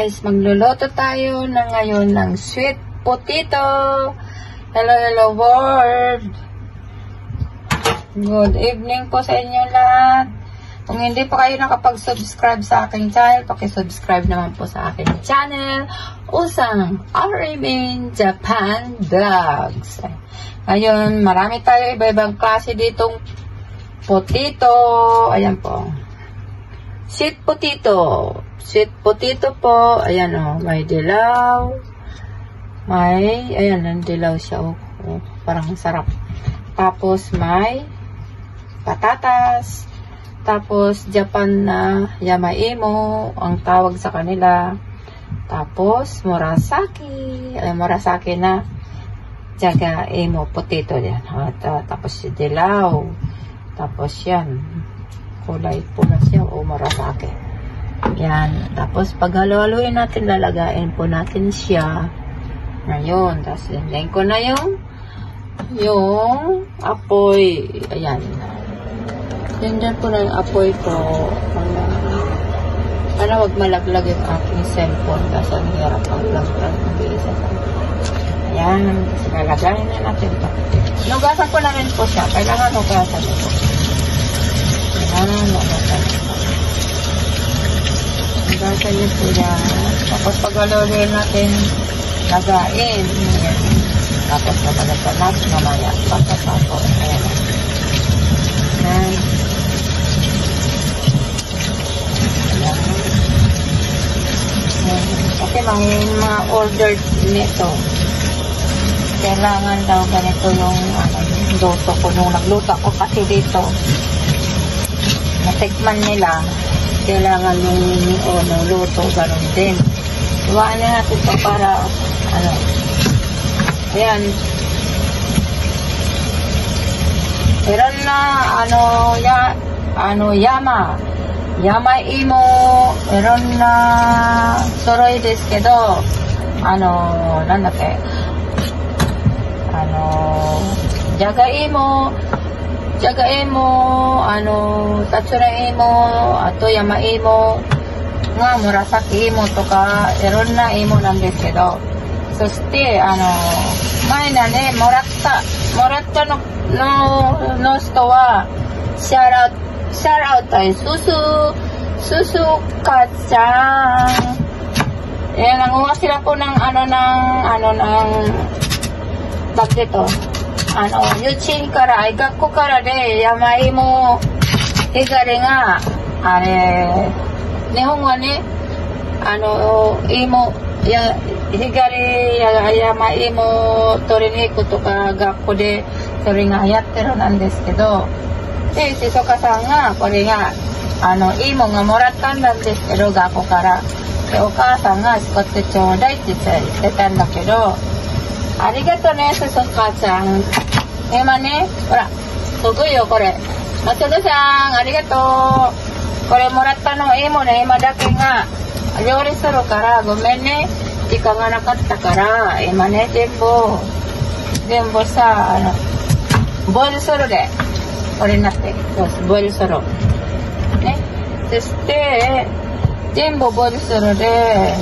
guys, magluluto tayo na ngayon ng sweet potato. Hello, hello world. Good evening po sa inyo lahat. Kung hindi pa kayo nakapag-subscribe sa aking channel, paki-subscribe naman po sa aking channel, Usang Aramin Japan Vlogs. Ngayon, marami tayo iba-ibang klase ditong potato. Ayan po. Sweet potato. Sweet potato po. Ayan o. May dilaw. May, ayan, ang dilaw siya o. Parang sarap. Tapos may patatas. Tapos Japan na yamaimo ang tawag sa kanila. Tapos murasaki. Ay, murasaki na jagaimo potato yan. Tapos dilaw. Tapos yan. Kulay pula siya o murasaki. Yan. Tapos paghalo-haluin natin, lalagain po natin siya. Ngayon. Tapos hindayin ko na yung apoy. Ayan. Hindayin po na yung apoy ko. Para wag malaglag yung aking cellphone. Tapos ang hirap mag-vlog-vlog. Ayan. Tapos lalagayin na natin ito. Nugasan ko na rin po siya. Kailangan nugasan ito. Ayan. Nugasan ito. Nugasan niyo po yan. Tapos pag-haluin natin, lagain. Ayan. Tapos nabalatan natin mamaya. Pagkatapos. Ayan. Ayan. Kasi mga order nito. Kailangan daw ganito yung luto ko. Nung nagluto ko kasi dito, natikman nila, kailangan yung luto, ganun din. Iwaan na natin ito para, ayan. Meron na, yamaimo, meron na, soroy desu kedo, jagaimo, tatsuraimo, ato yamaimo, nga murasaki imo to ka, meron na imo nan desu kedo. そして前なねもらったの人はシャラウトay susu kacang. Nanguha sila po ng tag dito. Yuchin kara, ay gakko kara de, yamaimo, higari nga, nihongo ne, imo, higari, yamaimo, toriniku to ka gakko de, sori nga yattero nan desu kedo, shisoka-san nga, kore nga, imo nga morattan nan desu kedo, gakko kara. De, okaasan nga, shikotte chodaiって言ってたんだけど、ありがとね、Shisoka-san。今ね、ほら、すごいよ、これ。松田さん、ありがとう。これもらったの、今ね、今だけが、料理するから、ごめんね。時間がなかったから、今ね、全部さ、ボイルするで、これになって、ボイルする。ね。そして、全部ボイルするで、ね。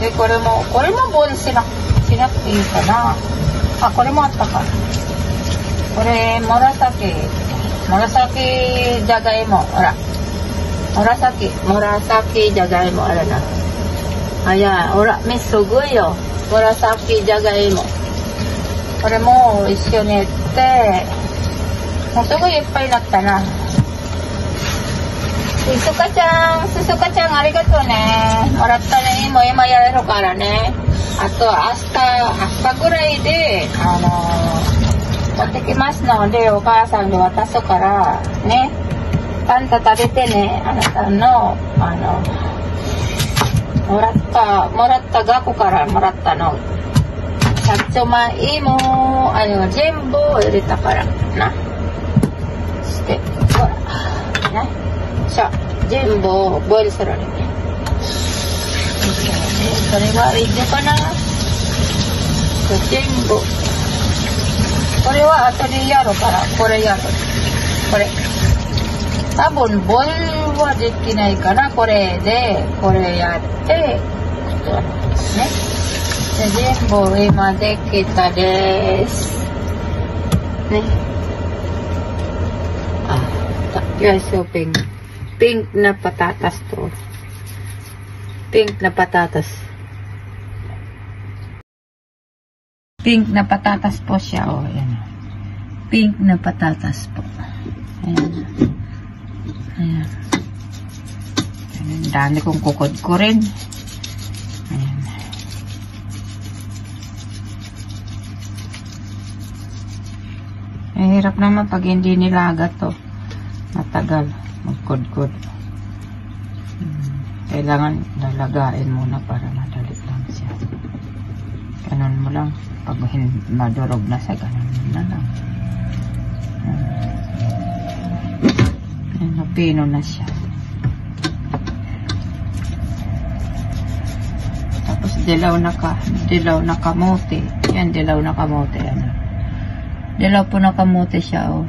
で、これもボイルしなくていいかな。これもあったか。これ、紫じゃがいも、ほら。紫じゃがいもあるな。ほら、すごいよ。紫じゃがいも。これも一緒にやって、もうすごいいっぱいになったな。Shisoka-ちゃん、ありがとうね。もらったね。もう今やれるからね。あと、明日ぐらいで、持ってきますので、お母さんに渡すから、ね。ちゃんと食べてね。あなたの、もらった額からもらったの。さつまいも、全部入れたから、な。して、ほら。ね。全部ボイルするね。それはいいのかな。全部これは後でやるから、これやる。これ多分ボイルはできないから、これでこれやってね。で全部今できたですね。Guys, so pink na patatas to. Pink na patatas. Pink na patatas po siya. Oh, ayan. Pink na patatas po. Ayan. Ayan. Ayan. Dami kong kukod ko rin. Ayan. Mahirap naman pag hindi nilaga to. Matagal magkod-kod. Kailangan lalagain muna para madali lang siya. Ganun mo lang. Pag madurog na siya, ganun mo na lang. Napino na siya. Tapos dilaw na kamote. Yan, dilaw na kamote. Ano. Dilaw po na kamote siya. Oh.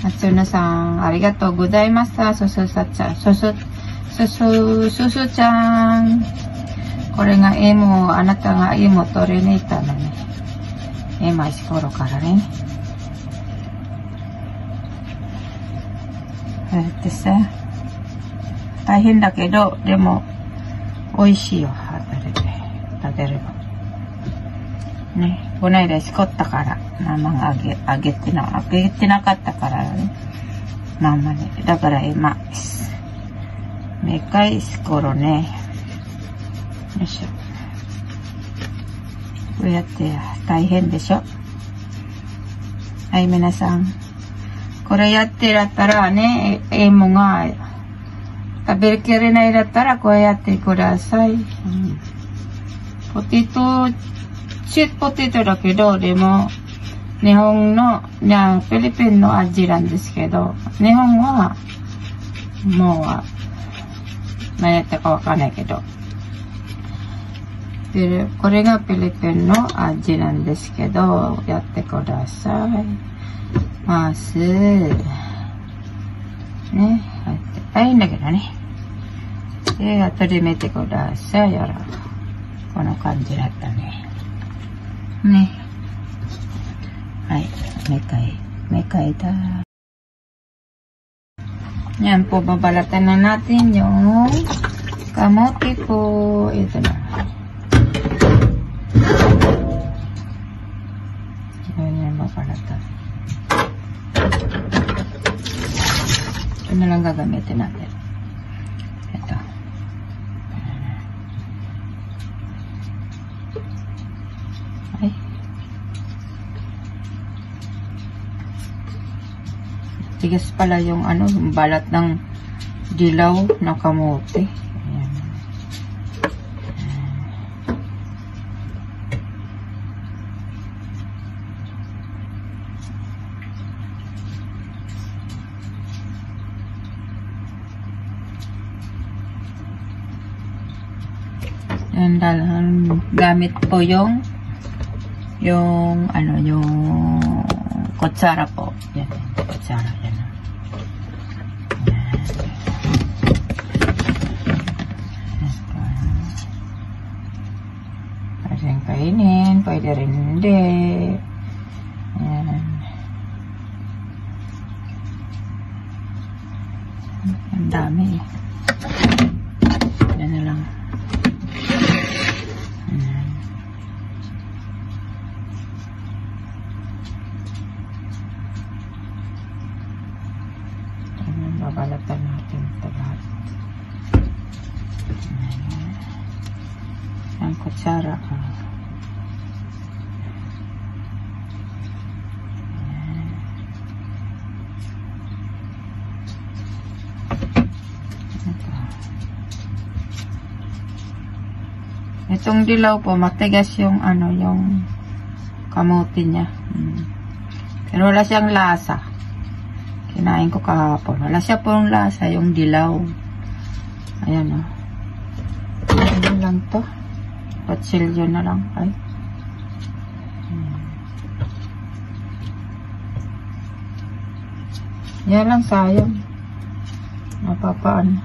Matsuna-san, arigatou gozaimashita. Susu-chan. これが絵も、あなたが絵も取り抜いたのね。絵も石ころからね。こうやってさ、大変だけど、でも、美味しいよ、食べれば。ね、この間しこったから、ママがあげてなかったからね。ママね。だから今、めっかい石ころね。よいしょ。こうやって大変でしょ。はい、皆さん。これやってだったらね、芋が食べきれないだったらこうやってください。ポテト、チーズポテトだけど、でも、日本の、フィリピンの味なんですけど、日本は、もう、何やったかわかんないけど、これがフィリピンの味なんですけど、やってください。まず、ね、いいんだけどね。で、後で見てください。この感じだったね。ね。はい、may kaita. Yan po, babalatan na natin yung kamote po. Ito na. Yan, babalatan. Ito na lang gagamitin natin. Ito. Ay. Tigas pala yung yung balat ng dilaw na kamote. Ayan. Ayan, gamit po yung kutsara po. Yan, kutsara. Yan. Pwede rin kainin, pwede rin hindi. Yan. Ang dami eh. Yan na lang. Babalatan natin ito lahat. Ang kutsara. Itong dilaw po, matigas yung yung kamote niya. Pero wala siyang lasa. Kinain ko kahapon. Wala siya pong lasa, yung dilaw. Ayan o. Ano lang to. Patsilyo na lang. Ay. Yan lang, sayang. Napapaan.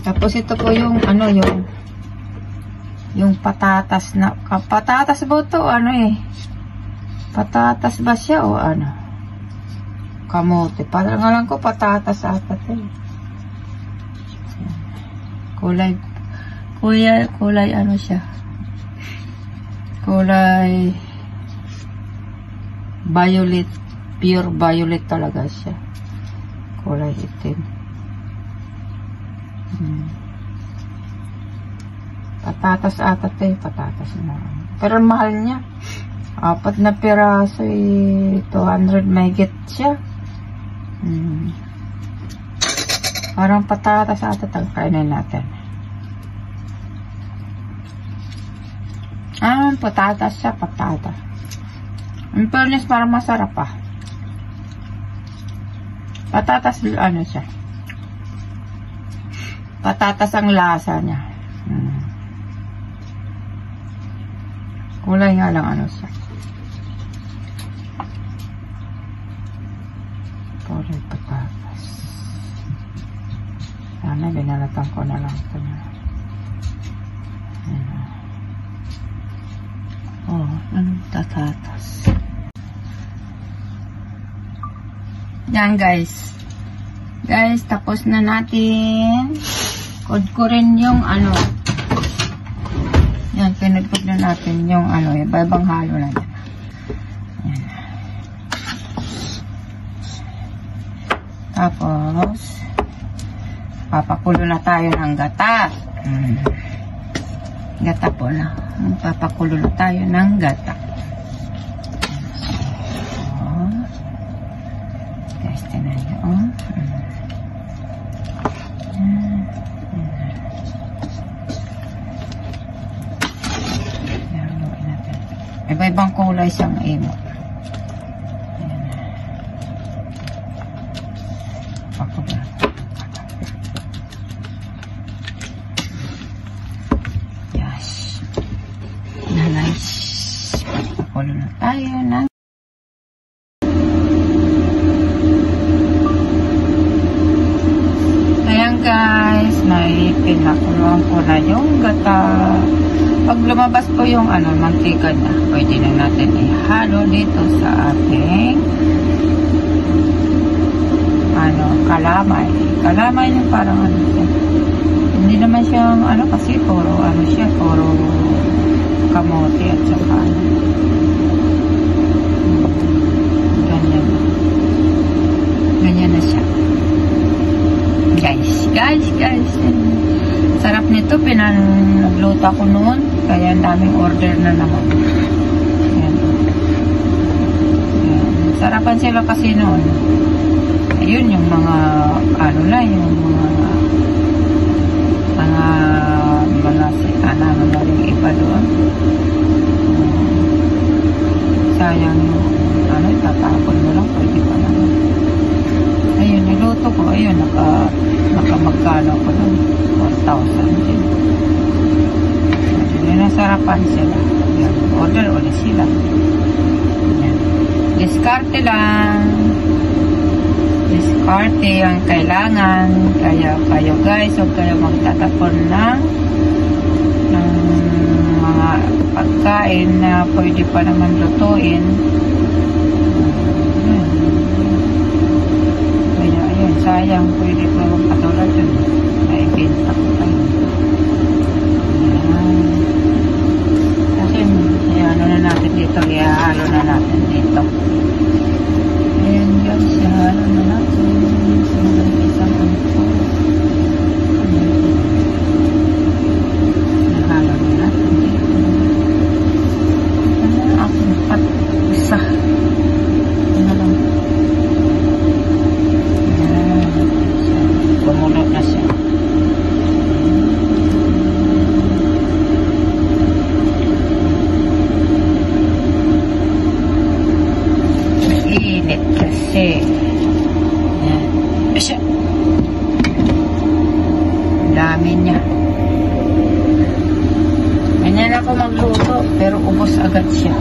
Tapos ito po yung ano, yung patatas na, patatas ba ito? Ano eh? Patatas ba siya o ano? Kamote. Parang alam ko patatas ata ito. Kulay ano siya? Kulay violet. Pure violet talaga siya. Kulay itim. Patatas ata ito eh. Patatas na. Pero mahal niya. 4 na piraso eh. 200 mahigit siya. Parang patatas ata ito. Kainin natin. Patatas siya. Patatas. In fairness, parang masarap pa. Patatas, ano siya? Patatas ang lasa niya. Kulay nga lang ano siya. Kulay patatas. Sana binalatan ko na lang ito niya. Anong patatas? Yan guys. Guys, tapos na natin. Kudkurin yung ano. Yan, pinudkod na natin yung ano, ibang halo na yan. Yan. Tapos, papakulo na tayo ng gata. Gata po na. Papakulo na tayo ng gata. Guys, tinan nyo. Iba-ibang kulay siyang imo. Pakulo. Yes. Nice. Pakulo na tayo ng ayan guys, may pinakuluan ko na yung gata. Pag lumabas po yung ano, mantika na, pwede na natin ihalo dito sa ating ano, kalamay. Kalamay yung parang ano siya. Hindi naman siyang ano kasi puro ano siya, puro kamote at saka ano. Ganyan. Ganyan na siya. Guys. Sarap nito, pinagluto ko noon. Kaya ang daming order na naman. Ayan. Sarapan sila kasi noon. Ayun, yung mga ano na, yung mga ano na rin iba doon. Sayang yung ano, tatapon mo lang, pwede pa naman. Ayun, niluto ko. Ayun, nakamagkano ko doon. 4,000 din. Yun, nasarapan sila. Yan, order ulit sila. Yan. Diskarte lang. Diskarte ang kailangan. Kaya kayo guys, huwag kayo magtatapon ng mga pagkain na pwede pa naman lutuin. Kaya ayun, sayang, pwede pa magpatulad yun. Naibenta ko kayo. Kasi ano na natin dito, ihahalo na natin dito. Ayan guys, ihahalo na natin. Isang ano po. Ihahalo na natin dito. Ano ang aking isa. Ano lang. Ayan. Bumulot na siya. ako magluto, pero ubos agad siya.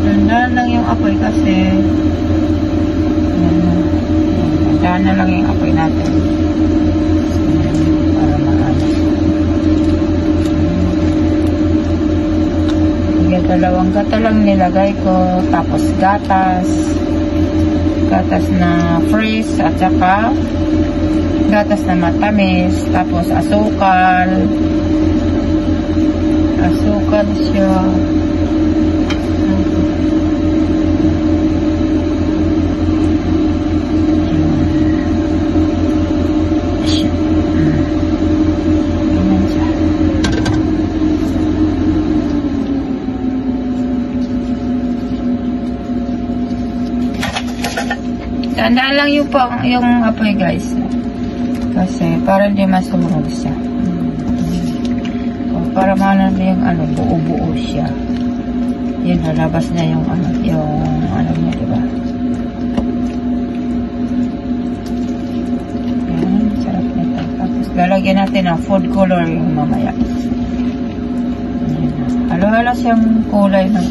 Tandaan lang yung apoy kasi tandaan na lang yung apoy natin para maano. Sige, 2 gata lang nilagay ko, tapos gatas na fresh at saka gatas na matamis, tapos asukal siya. Tandaan lang yung apoy guys. Kasi para hindi masunog siya. O, para malam yung buo-buo siya. Yun, lalabas na yung niya, diba? Yan, sarap nito. Tapos lalagyan natin ng food color yung mamaya. Halo-halo siyang kulay ng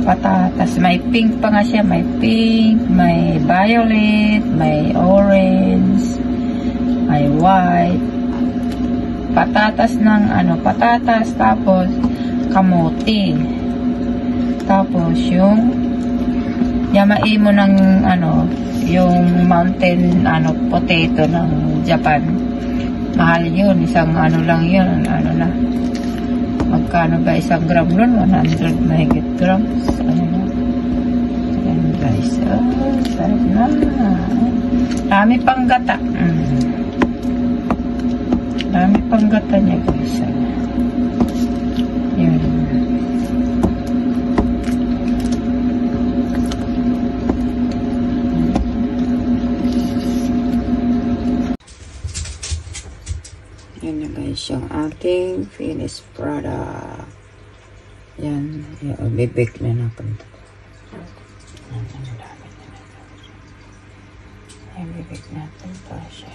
patatas. May pink pa nga siya. May pink, may violet, may orange, may white. Patatas ng patatas, tapos kamote. Tapos yung yamai mo ng yung mountain potato ng Japan. Mahal yun. Isang lang yun. Na. Magkano ba isang gram nun? 100 mahigit grams. Ayan guys. Sarap na. Dami pang gata. Dami pang gata niya guys. Yun. Yan na guys yung ating finished product. Yan. Bibig na natin. Yan, bibig natin pa siya.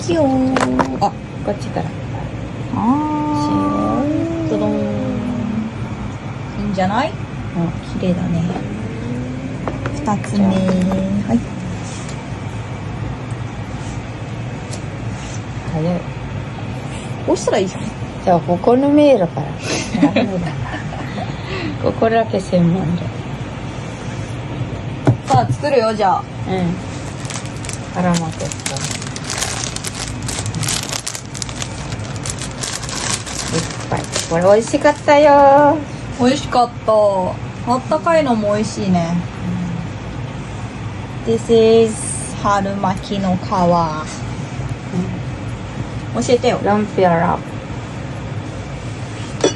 Cute. こっちから。あー、ドドン。いいんじゃない？綺麗だね。2つ目。はい。早い。こうしたらいいじゃん。じゃあここの見えるから。ここだけ専門で。さあ作るよじゃあ。絡まってった。これ美味しかったよ。美味しかった。あったかいのも美味しいね。This is 春巻きの皮。教えてよ。ランピアラ。そ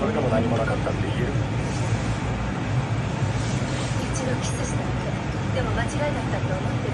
れでも何もなかったって言える？一度キスしただけ。でも間違いだったと思って